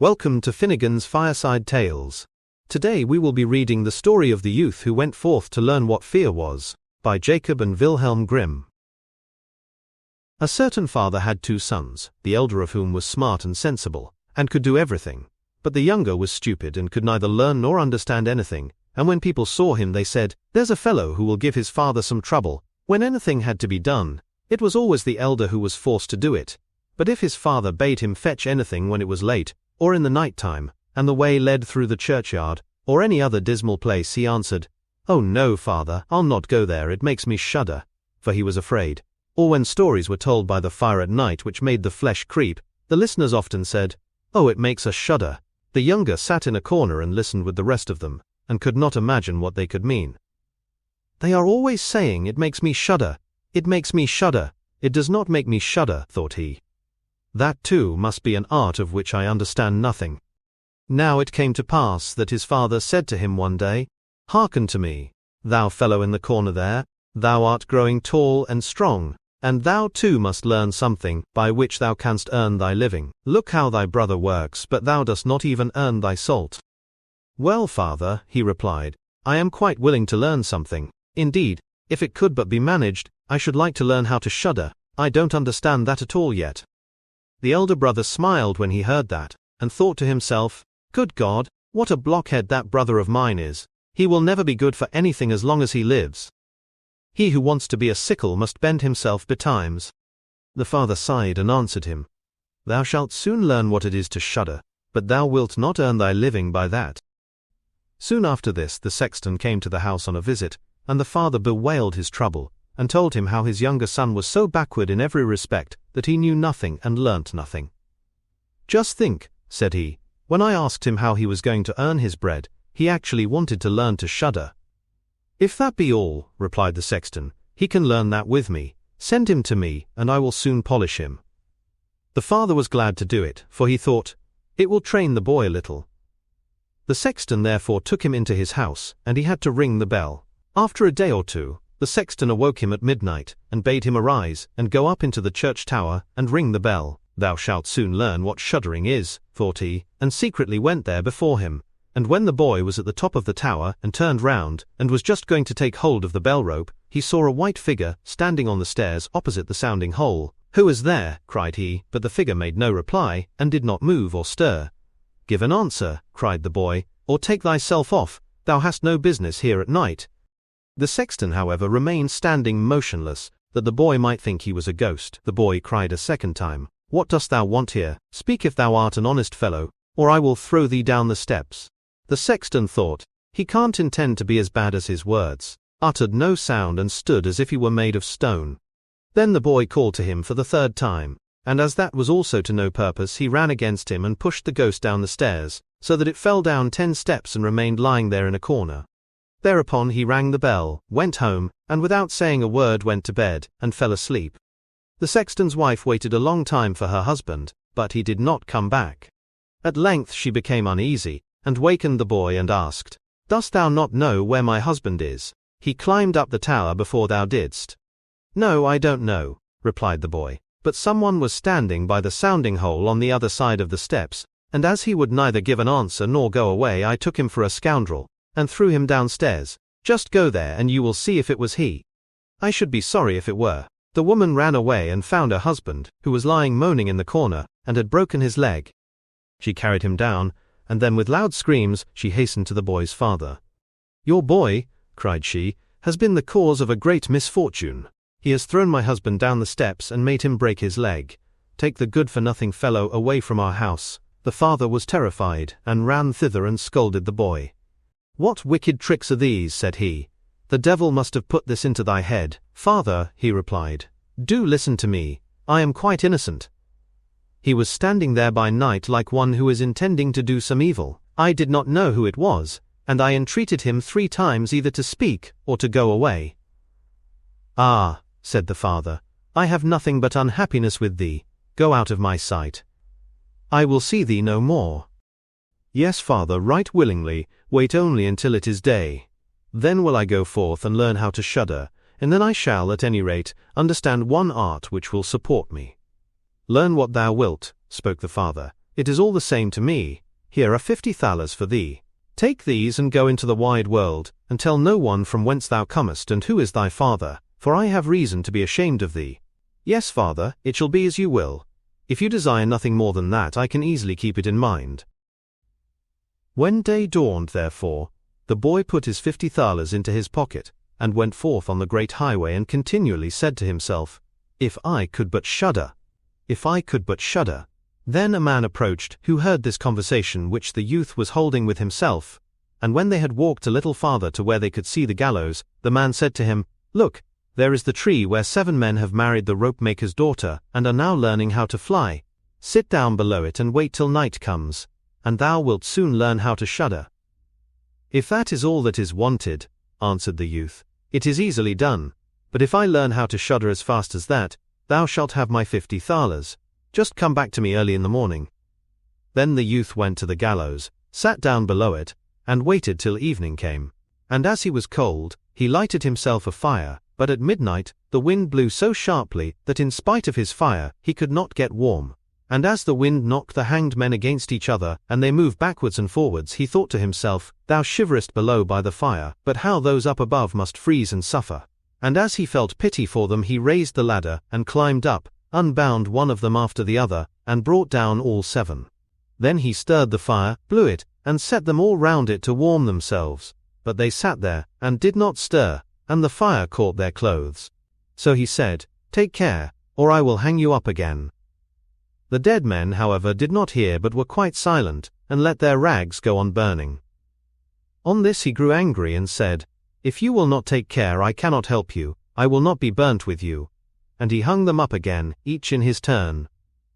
Welcome to Finnegan's Fireside Tales. Today we will be reading the story of the youth who went forth to learn what fear was, by Jacob and Wilhelm Grimm. A certain father had 2 sons, the elder of whom was smart and sensible, and could do everything, but the younger was stupid and could neither learn nor understand anything, and when people saw him they said, "There's a fellow who will give his father some trouble." When anything had to be done, it was always the elder who was forced to do it, but if his father bade him fetch anything when it was late, or in the night time, and the way led through the churchyard, or any other dismal place, he answered, "Oh no, father, I'll not go there, it makes me shudder," for he was afraid. Or when stories were told by the fire at night which made the flesh creep, the listeners often said, "Oh, it makes us shudder." The younger sat in a corner and listened with the rest of them, and could not imagine what they could mean. "They are always saying, 'It makes me shudder, it makes me shudder.' It does not make me shudder," thought he. "That too must be an art of which I understand nothing." Now it came to pass that his father said to him one day, "Hearken to me, thou fellow in the corner there, thou art growing tall and strong, and thou too must learn something by which thou canst earn thy living. Look how thy brother works, but thou dost not even earn thy salt." "Well, father," he replied, "I am quite willing to learn something. Indeed, if it could but be managed, I should like to learn how to shudder. I don't understand that at all yet." The elder brother smiled when he heard that, and thought to himself, "Good God, what a blockhead that brother of mine is. He will never be good for anything as long as he lives. He who wants to be a sickle must bend himself betimes." The father sighed and answered him, "Thou shalt soon learn what it is to shudder, but thou wilt not earn thy living by that." Soon after this the sexton came to the house on a visit, and the father bewailed his trouble, and told him how his younger son was so backward in every respect that he knew nothing and learnt nothing. "Just think," said he, "when I asked him how he was going to earn his bread, he actually wanted to learn to shudder." "If that be all," replied the sexton, "he can learn that with me. Send him to me, and I will soon polish him." The father was glad to do it, for he thought, "It will train the boy a little." The sexton therefore took him into his house, and he had to ring the bell. After a day or two, the sexton awoke him at midnight, and bade him arise, and go up into the church tower, and ring the bell. "Thou shalt soon learn what shuddering is," thought he, and secretly went there before him. And when the boy was at the top of the tower, and turned round, and was just going to take hold of the bell rope, he saw a white figure standing on the stairs opposite the sounding hole. "Who is there?" cried he, but the figure made no reply, and did not move or stir. "Give an answer," cried the boy, "or take thyself off, thou hast no business here at night." The sexton, however, remained standing motionless, that the boy might think he was a ghost. The boy cried a second time, "What dost thou want here? Speak if thou art an honest fellow, or I will throw thee down the steps." The sexton thought, "He can't intend to be as bad as his words," uttered no sound, and stood as if he were made of stone. Then the boy called to him for the 3rd time, and as that was also to no purpose, he ran against him and pushed the ghost down the stairs, so that it fell down 10 steps and remained lying there in a corner. Thereupon he rang the bell, went home, and without saying a word went to bed, and fell asleep. The sexton's wife waited a long time for her husband, but he did not come back. At length she became uneasy, and wakened the boy and asked, "Dost thou not know where my husband is? He climbed up the tower before thou didst." "No, I don't know," replied the boy, "but someone was standing by the sounding hole on the other side of the steps, and as he would neither give an answer nor go away, I took him for a scoundrel, and threw him downstairs. Just go there and you will see if it was he. I should be sorry if it were." The woman ran away and found her husband, who was lying moaning in the corner, and had broken his leg. She carried him down, and then with loud screams she hastened to the boy's father. "Your boy," cried she, "has been the cause of a great misfortune. He has thrown my husband down the steps and made him break his leg. Take the good-for-nothing fellow away from our house." The father was terrified, and ran thither and scolded the boy. "What wicked tricks are these?" said he. "The devil must have put this into thy head." "Father," he replied, "do listen to me. I am quite innocent. He was standing there by night like one who is intending to do some evil. I did not know who it was, and I entreated him 3 times either to speak or to go away." "Ah," said the father, "I have nothing but unhappiness with thee. Go out of my sight. I will see thee no more." "Yes, father, right willingly. Wait only until it is day. Then will I go forth and learn how to shudder, and then I shall, at any rate, understand one art which will support me." "Learn what thou wilt," spoke the father, it is all the same to me. Here are 50 thalers for thee. Take these and go into the wide world, and tell no one from whence thou comest and who is thy father, for I have reason to be ashamed of thee. Yes, father, it shall be as you will. If you desire nothing more than that, I can easily keep it in mind. When day dawned, therefore, the boy put his 50 thalers into his pocket, and went forth on the great highway and continually said to himself, If I could but shudder! If I could but shudder! Then a man approached, who heard this conversation which the youth was holding with himself, and when they had walked a little farther to where they could see the gallows, the man said to him, Look, there is the tree where 7 men have married the rope-maker's daughter, and are now learning how to fly. Sit down below it and wait till night comes, and thou wilt soon learn how to shudder. If that is all that is wanted, answered the youth, it is easily done, but if I learn how to shudder as fast as that, thou shalt have my 50 thalers. Just come back to me early in the morning. Then the youth went to the gallows, sat down below it, and waited till evening came. And as he was cold, he lighted himself a fire, but at midnight the wind blew so sharply that in spite of his fire he could not get warm. And as the wind knocked the hanged men against each other, and they moved backwards and forwards, he thought to himself, Thou shiverest below by the fire, but how those up above must freeze and suffer. And as he felt pity for them, he raised the ladder, and climbed up, unbound one of them after the other, and brought down all 7. Then he stirred the fire, blew it, and set them all round it to warm themselves. But they sat there, and did not stir, and the fire caught their clothes. So he said, Take care, or I will hang you up again. The dead men, however, did not hear, but were quite silent, and let their rags go on burning. On this he grew angry and said, If you will not take care, I cannot help you, I will not be burnt with you. And he hung them up again, each in his turn.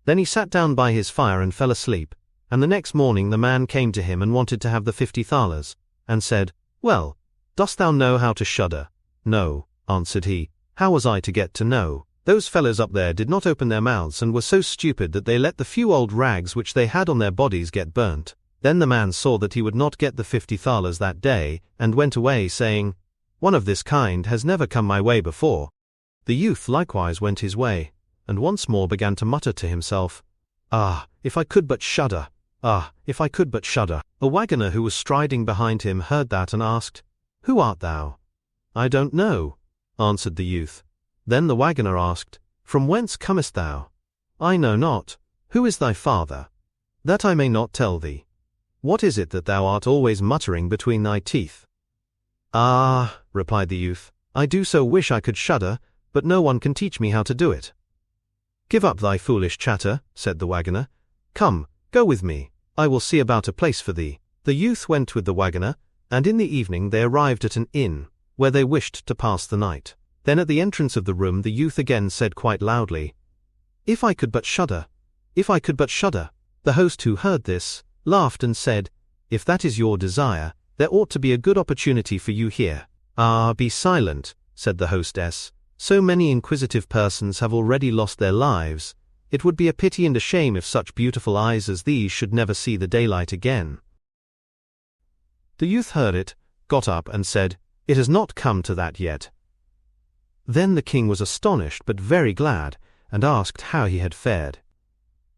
Then he sat down by his fire and fell asleep, and the next morning the man came to him and wanted to have the 50 thalers, and said, Well, dost thou know how to shudder? No, answered he, how was I to get to know? Those fellows up there did not open their mouths and were so stupid that they let the few old rags which they had on their bodies get burnt. Then the man saw that he would not get the 50 thalers that day, and went away saying, One of this kind has never come my way before. The youth likewise went his way, and once more began to mutter to himself, Ah, if I could but shudder! Ah, if I could but shudder! A wagoner who was striding behind him heard that and asked, Who art thou? I don't know, answered the youth. Then the wagoner asked, From whence comest thou? I know not. Who is thy father? That I may not tell thee. What is it that thou art always muttering between thy teeth? Ah, replied the youth, I do so wish I could shudder, but no one can teach me how to do it. Give up thy foolish chatter, said the wagoner. Come, go with me, I will see about a place for thee. The youth went with the wagoner, and in the evening they arrived at an inn, where they wished to pass the night. Then at the entrance of the room the youth again said quite loudly, If I could but shudder! If I could but shudder! The host, who heard this, laughed and said, If that is your desire, there ought to be a good opportunity for you here. Ah, be silent, said the hostess. So many inquisitive persons have already lost their lives. It would be a pity and a shame if such beautiful eyes as these should never see the daylight again. The youth heard it, got up and said, It has not come to that yet. Then the king was astonished but very glad, and asked how he had fared.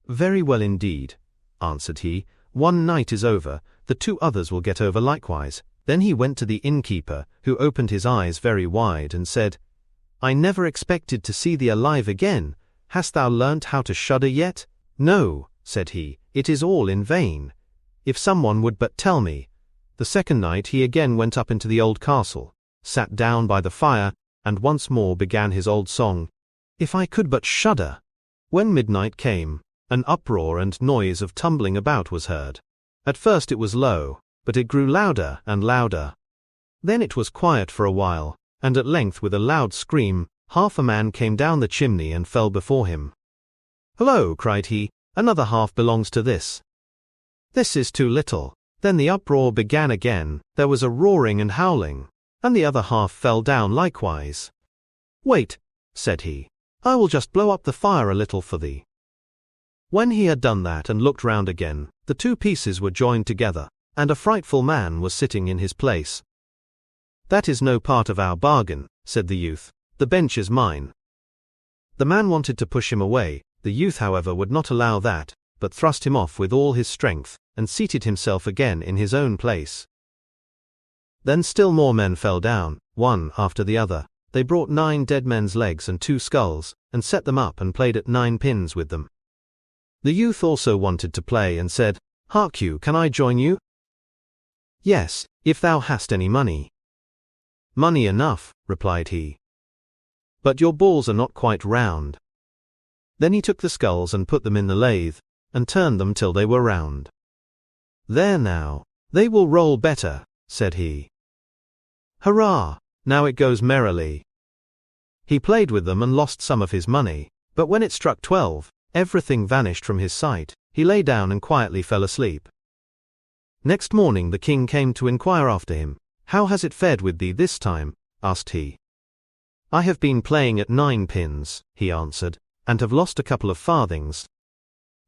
Very well indeed, answered he. One night is over, the 2 others will get over likewise. Then he went to the innkeeper, who opened his eyes very wide and said, I never expected to see thee alive again. Hast thou learnt how to shudder yet? No, said he, it is all in vain. If someone would but tell me. The second night he again went up into the old castle, sat down by the fire, and once more began his old song, If I could but shudder! When midnight came, an uproar and noise of tumbling about was heard. At first it was low, but it grew louder and louder. Then it was quiet for a while, and at length with a loud scream, half a man came down the chimney and fell before him. Hello, cried he, another half belongs to this. This is too little. Then the uproar began again, there was a roaring and howling, and the other half fell down likewise. Wait, said he, I will just blow up the fire a little for thee. When he had done that and looked round again, the 2 pieces were joined together, and a frightful man was sitting in his place. That is no part of our bargain, said the youth, the bench is mine. The man wanted to push him away, the youth however would not allow that, but thrust him off with all his strength, and seated himself again in his own place. Then still more men fell down, one after the other. They brought 9 dead men's legs and 2 skulls, and set them up and played at 9 pins with them. The youth also wanted to play and said, "Hark you, can I join you?" "Yes, if thou hast any money." "Money enough," replied he. "But your balls are not quite round." Then he took the skulls and put them in the lathe, and turned them till they were round. "There now, they will roll better," said he. "Hurrah! Now it goes merrily." He played with them and lost some of his money, but when it struck 12, everything vanished from his sight. He lay down and quietly fell asleep. Next morning the king came to inquire after him. "How has it fared with thee this time?" asked he. "I have been playing at 9 pins," he answered, "and have lost a couple of farthings."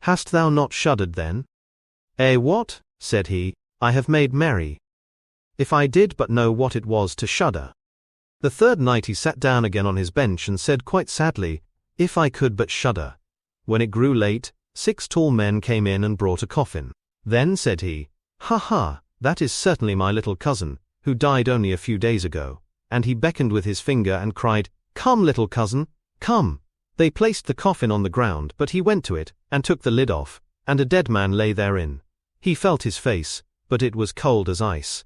"Hast thou not shuddered then?" "Eh, what?" said he, "I have made merry. If I did but know what it was to shudder." The third night he sat down again on his bench and said quite sadly, "If I could but shudder." When it grew late, 6 tall men came in and brought a coffin. Then said he, "Ha ha, that is certainly my little cousin, who died only a few days ago." And he beckoned with his finger and cried, "Come, little cousin, come." They placed the coffin on the ground, but he went to it, and took the lid off, and a dead man lay therein. He felt his face, but it was cold as ice.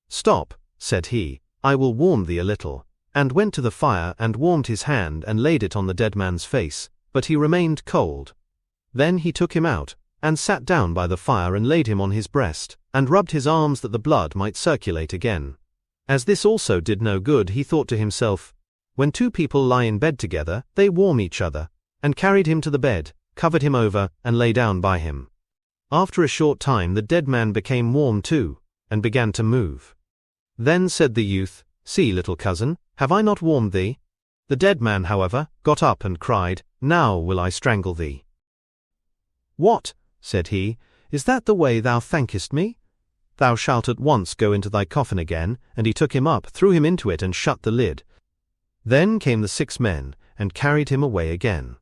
"Stop," said he, "I will warm thee a little," and went to the fire and warmed his hand and laid it on the dead man's face, but he remained cold. Then he took him out, and sat down by the fire and laid him on his breast, and rubbed his arms that the blood might circulate again. As this also did no good, he thought to himself, "When 2 people lie in bed together, they warm each other," and carried him to the bed, covered him over, and lay down by him. After a short time the dead man became warm too, and began to move. Then said the youth, "See, little cousin, have I not warmed thee?" The dead man, however, got up and cried, "Now will I strangle thee." "What?" said he, "is that the way thou thankest me? Thou shalt at once go into thy coffin again." And he took him up, threw him into it, and shut the lid. Then came the 6 men, and carried him away again.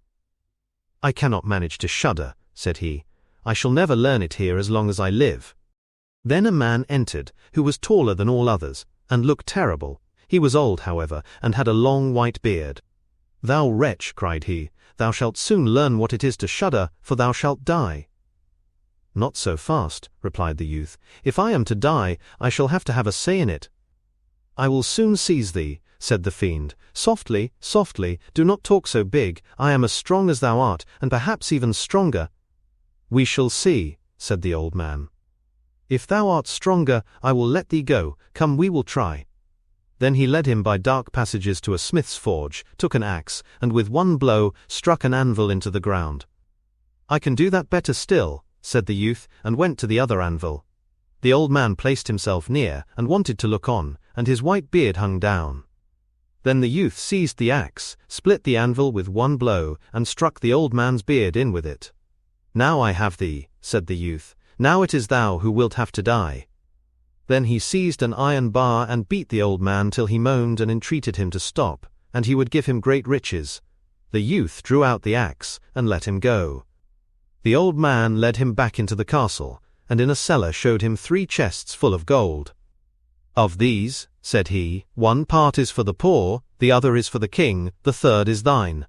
"I cannot manage to shudder," said he. "I shall never learn it here as long as I live." Then a man entered, who was taller than all others, and looked terrible. He was old, however, and had a long white beard. "Thou wretch," cried he, "thou shalt soon learn what it is to shudder, for thou shalt die." "Not so fast," replied the youth. "If I am to die, I shall have to have a say in it." "I will soon seize thee," said the fiend. "Softly, softly, do not talk so big. I am as strong as thou art, and perhaps even stronger." "We shall see," said the old man. "If thou art stronger, I will let thee go. Come, we will try." Then he led him by dark passages to a smith's forge, took an axe, and with one blow struck an anvil into the ground. "I can do that better still," said the youth, and went to the other anvil. The old man placed himself near, and wanted to look on, and his white beard hung down. Then the youth seized the axe, split the anvil with one blow, and struck the old man's beard in with it. "Now I have thee," said the youth. "Now it is thou who wilt have to die." Then he seized an iron bar and beat the old man till he moaned and entreated him to stop, and he would give him great riches. The youth drew out the axe, and let him go. The old man led him back into the castle, and in a cellar showed him 3 chests full of gold. "Of these," said he, "one part is for the poor, the other is for the king, the third is thine."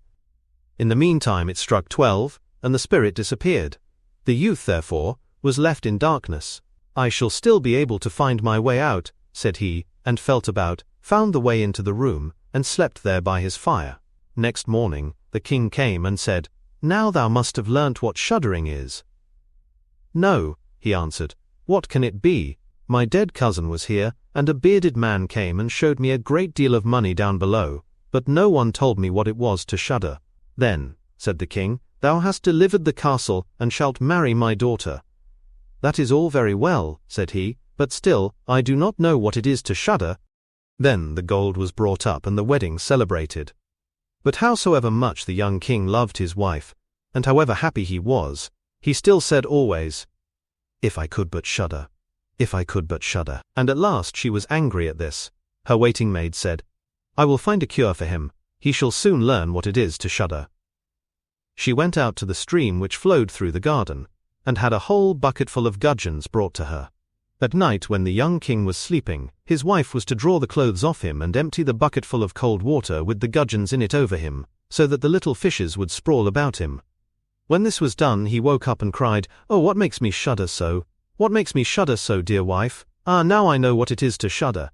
In the meantime it struck 12, and the spirit disappeared. The youth, therefore, was left in darkness. "I shall still be able to find my way out," said he, and felt about, found the way into the room, and slept there by his fire. Next morning the king came and said, "Now thou must have learnt what shuddering is." "No," he answered, "what can it be? My dead cousin was here, and a bearded man came and showed me a great deal of money down below, but no one told me what it was to shudder." "Then," said the king, "thou hast delivered the castle, and shalt marry my daughter." "That is all very well," said he, "but still, I do not know what it is to shudder." Then the gold was brought up and the wedding celebrated. But howsoever much the young king loved his wife, and however happy he was, he still said always, "If I could but shudder, if I could but shudder." And at last she was angry at this. Her waiting maid said, "I will find a cure for him. He shall soon learn what it is to shudder." She went out to the stream which flowed through the garden, and had a whole bucketful of gudgeons brought to her. At night, when the young king was sleeping, his wife was to draw the clothes off him and empty the bucketful of cold water with the gudgeons in it over him, so that the little fishes would sprawl about him. When this was done, he woke up and cried, "Oh, what makes me shudder so? What makes me shudder so, dear wife? Ah, now I know what it is to shudder.